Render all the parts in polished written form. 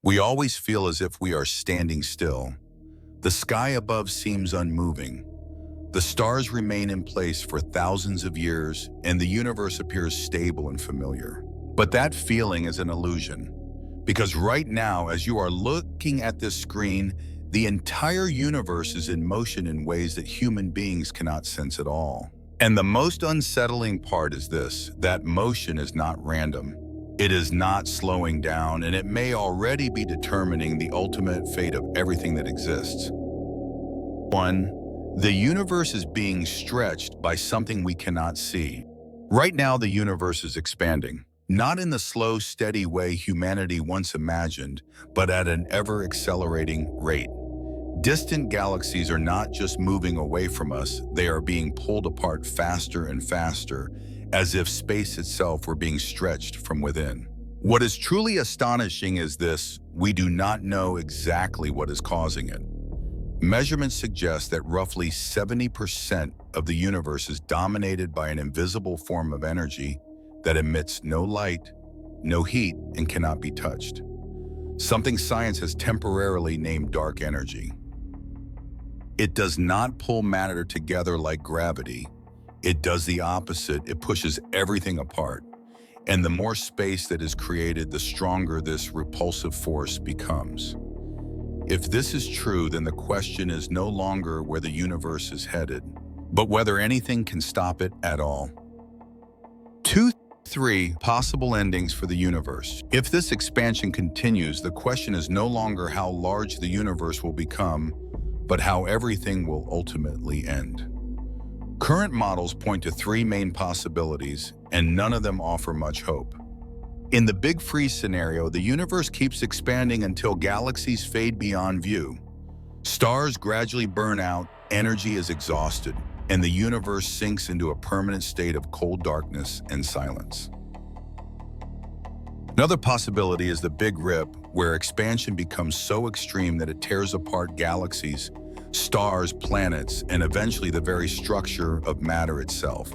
We always feel as if we are standing still. The sky above seems unmoving. The stars remain in place for thousands of years, and the universe appears stable and familiar. But that feeling is an illusion, because right now, as you are looking at this screen, the entire universe is in motion in ways that human beings cannot sense at all. And the most unsettling part is this: that motion is not random. It is not slowing down, and it may already be determining the ultimate fate of everything that exists. 1. The universe is being stretched by something we cannot see. Right now, the universe is expanding, not in the slow, steady way humanity once imagined, but at an ever-accelerating rate. Distant galaxies are not just moving away from us, they are being pulled apart faster and faster, as if space itself were being stretched from within. What is truly astonishing is this: we do not know exactly what is causing it. Measurements suggest that roughly 70% of the universe is dominated by an invisible form of energy that emits no light, no heat, and cannot be touched. Something science has temporarily named dark energy. It does not pull matter together like gravity. It does the opposite. It pushes everything apart. And the more space that is created, the stronger this repulsive force becomes. If this is true, then the question is no longer where the universe is headed, but whether anything can stop it at all. 3 possible endings for the universe. If this expansion continues, the question is no longer how large the universe will become, but how everything will ultimately end. Current models point to 3 main possibilities, and none of them offer much hope. In the Big Freeze scenario, the universe keeps expanding until galaxies fade beyond view. Stars gradually burn out, energy is exhausted, and the universe sinks into a permanent state of cold darkness and silence. Another possibility is the Big Rip, where expansion becomes so extreme that it tears apart galaxies, stars, planets, and eventually the very structure of matter itself.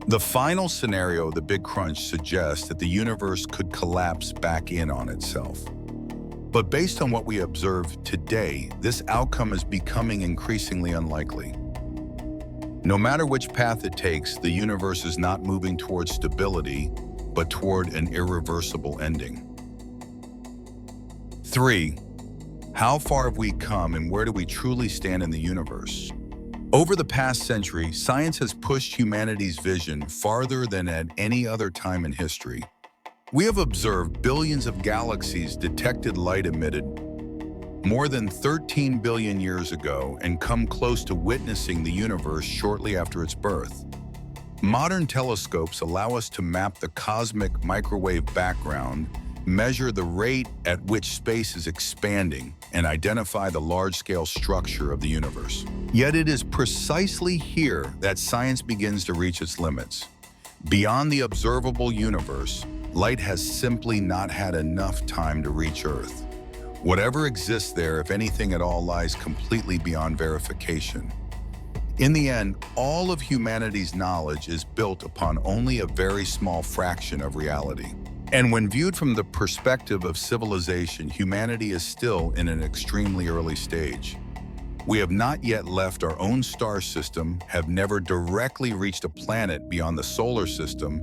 The final scenario, the Big Crunch, suggests that the universe could collapse back in on itself. But based on what we observe today, this outcome is becoming increasingly unlikely. No matter which path it takes, the universe is not moving towards stability, but toward an irreversible ending. 3. How far have we come, and where do we truly stand in the universe? Over the past century, science has pushed humanity's vision farther than at any other time in history. We have observed billions of galaxies, detected light emitted more than 13 billion years ago, and come close to witnessing the universe shortly after its birth. Modern telescopes allow us to map the cosmic microwave background, measure the rate at which space is expanding, and identify the large-scale structure of the universe. Yet it is precisely here that science begins to reach its limits. Beyond the observable universe, light has simply not had enough time to reach Earth. Whatever exists there, if anything at all, lies completely beyond verification. In the end, all of humanity's knowledge is built upon only a very small fraction of reality. And when viewed from the perspective of civilization, humanity is still in an extremely early stage. We have not yet left our own star system, have never directly reached a planet beyond the solar system,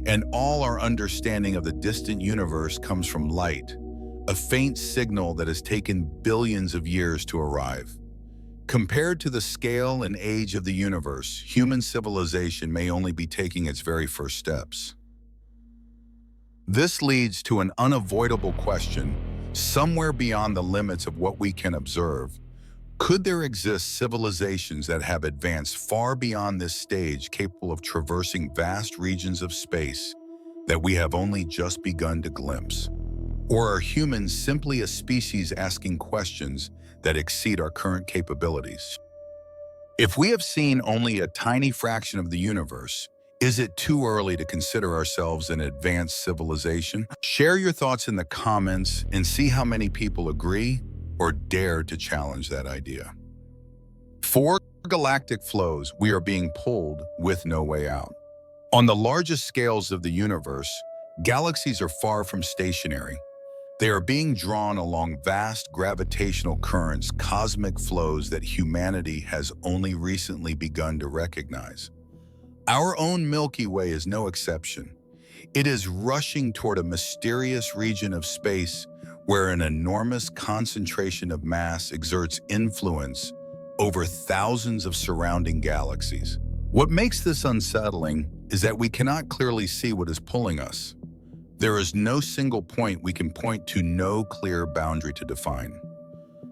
and all our understanding of the distant universe comes from light, a faint signal that has taken billions of years to arrive. Compared to the scale and age of the universe, human civilization may only be taking its very first steps. This leads to an unavoidable question: somewhere beyond the limits of what we can observe, could there exist civilizations that have advanced far beyond this stage, capable of traversing vast regions of space that we have only just begun to glimpse? Or are humans simply a species asking questions that exceed our current capabilities? If we have seen only a tiny fraction of the universe, is it too early to consider ourselves an advanced civilization? Share your thoughts in the comments and see how many people agree or dare to challenge that idea. 4 galactic flows, we are being pulled with no way out. On the largest scales of the universe, galaxies are far from stationary. They are being drawn along vast gravitational currents, cosmic flows that humanity has only recently begun to recognize. Our own Milky Way is no exception. It is rushing toward a mysterious region of space where an enormous concentration of mass exerts influence over thousands of surrounding galaxies. What makes this unsettling is that we cannot clearly see what is pulling us. There is no single point we can point to, no clear boundary to define.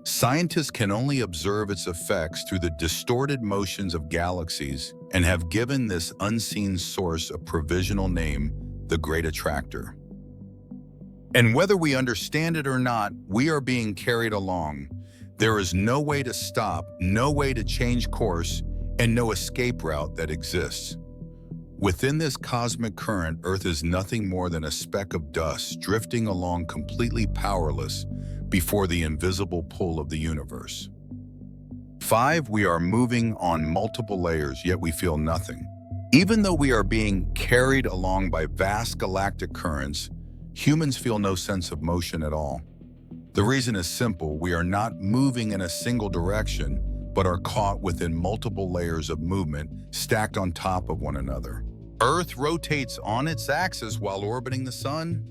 Scientists can only observe its effects through the distorted motions of galaxies and have given this unseen source a provisional name, the Great Attractor. And whether we understand it or not, we are being carried along. There is no way to stop, no way to change course, and no escape route that exists. Within this cosmic current, Earth is nothing more than a speck of dust drifting along completely powerless before the invisible pull of the universe. 5. We are moving on multiple layers, yet we feel nothing. Even though we are being carried along by vast galactic currents, humans feel no sense of motion at all. The reason is simple: we are not moving in a single direction, but are caught within multiple layers of movement stacked on top of one another. Earth rotates on its axis while orbiting the sun.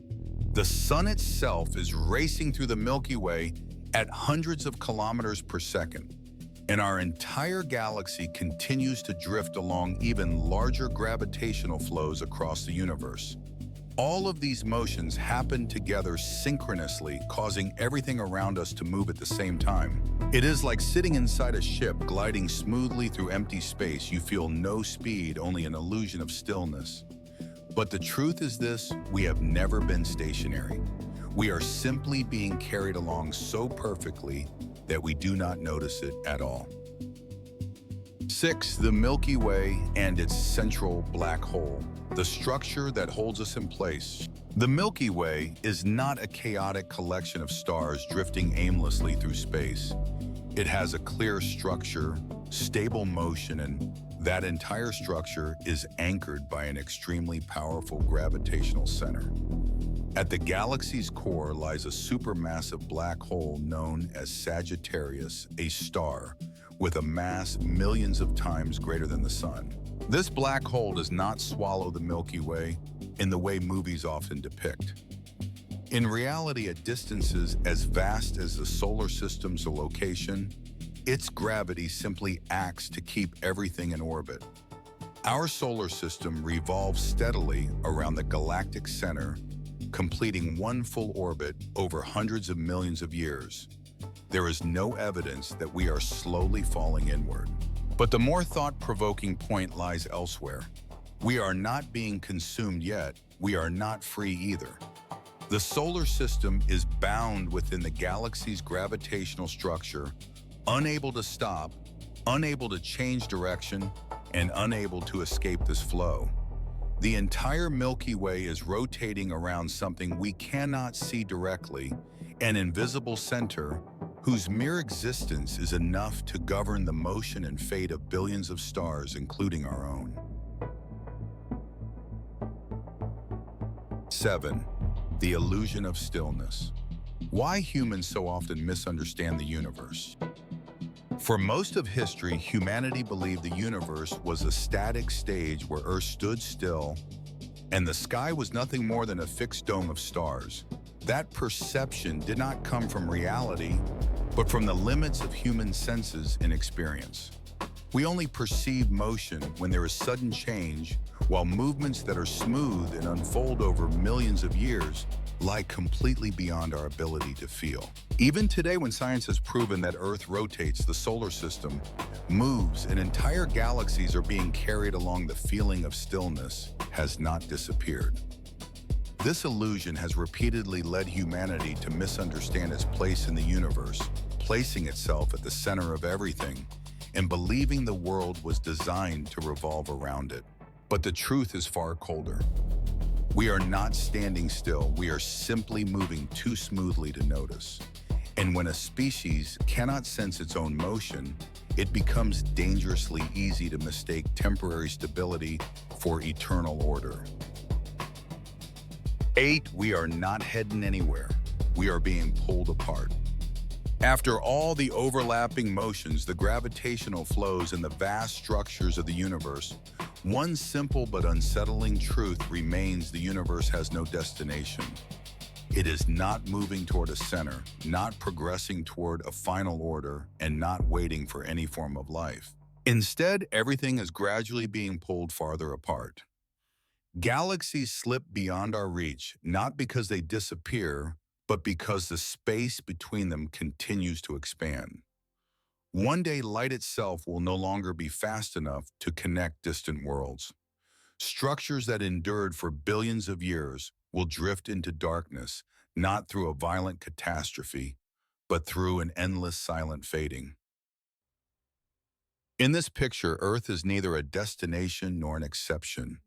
The sun itself is racing through the Milky Way at hundreds of kilometers per second, and our entire galaxy continues to drift along even larger gravitational flows across the universe. All of these motions happen together synchronously, causing everything around us to move at the same time. It is like sitting inside a ship gliding smoothly through empty space. You feel no speed, only an illusion of stillness. But the truth is this: we have never been stationary. We are simply being carried along so perfectly that we do not notice it at all. 6. The Milky Way and its central black hole, the structure that holds us in place. The Milky Way is not a chaotic collection of stars drifting aimlessly through space. It has a clear structure, stable motion, and that entire structure is anchored by an extremely powerful gravitational center. At the galaxy's core lies a supermassive black hole known as Sagittarius, a star with a mass millions of times greater than the Sun. This black hole does not swallow the Milky Way in the way movies often depict. In reality, at distances as vast as the solar system's location, its gravity simply acts to keep everything in orbit. Our solar system revolves steadily around the galactic center, completing one full orbit over hundreds of millions of years. There is no evidence that we are slowly falling inward. But the more thought-provoking point lies elsewhere. We are not being consumed yet. We are not free either. The solar system is bound within the galaxy's gravitational structure, unable to stop, unable to change direction, and unable to escape this flow. The entire Milky Way is rotating around something we cannot see directly, an invisible center whose mere existence is enough to govern the motion and fate of billions of stars, including our own. 7. The illusion of stillness. Why humans so often misunderstand the universe. For most of history, humanity believed the universe was a static stage where Earth stood still and the sky was nothing more than a fixed dome of stars. That perception did not come from reality, but from the limits of human senses and experience. We only perceive motion when there is sudden change, while movements that are smooth and unfold over millions of years lie completely beyond our ability to feel. Even today, when science has proven that Earth rotates, the solar system moves, and entire galaxies are being carried along, the feeling of stillness has not disappeared. This illusion has repeatedly led humanity to misunderstand its place in the universe, placing itself at the center of everything and believing the world was designed to revolve around it. But the truth is far colder. We are not standing still. We are simply moving too smoothly to notice. And when a species cannot sense its own motion, it becomes dangerously easy to mistake temporary stability for eternal order. 8. We are not heading anywhere. We are being pulled apart. After all the overlapping motions, the gravitational flows, and the vast structures of the universe, one simple but unsettling truth remains: the universe has no destination. It is not moving toward a center, not progressing toward a final order, and not waiting for any form of life. Instead, everything is gradually being pulled farther apart. Galaxies slip beyond our reach, not because they disappear, but because the space between them continues to expand. One day, light itself will no longer be fast enough to connect distant worlds. Structures that endured for billions of years will drift into darkness, not through a violent catastrophe, but through an endless silent fading. In this picture, Earth is neither a destination nor an exception.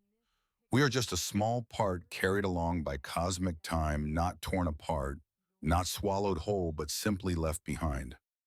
We are just a small part carried along by cosmic time, not torn apart, not swallowed whole, but simply left behind.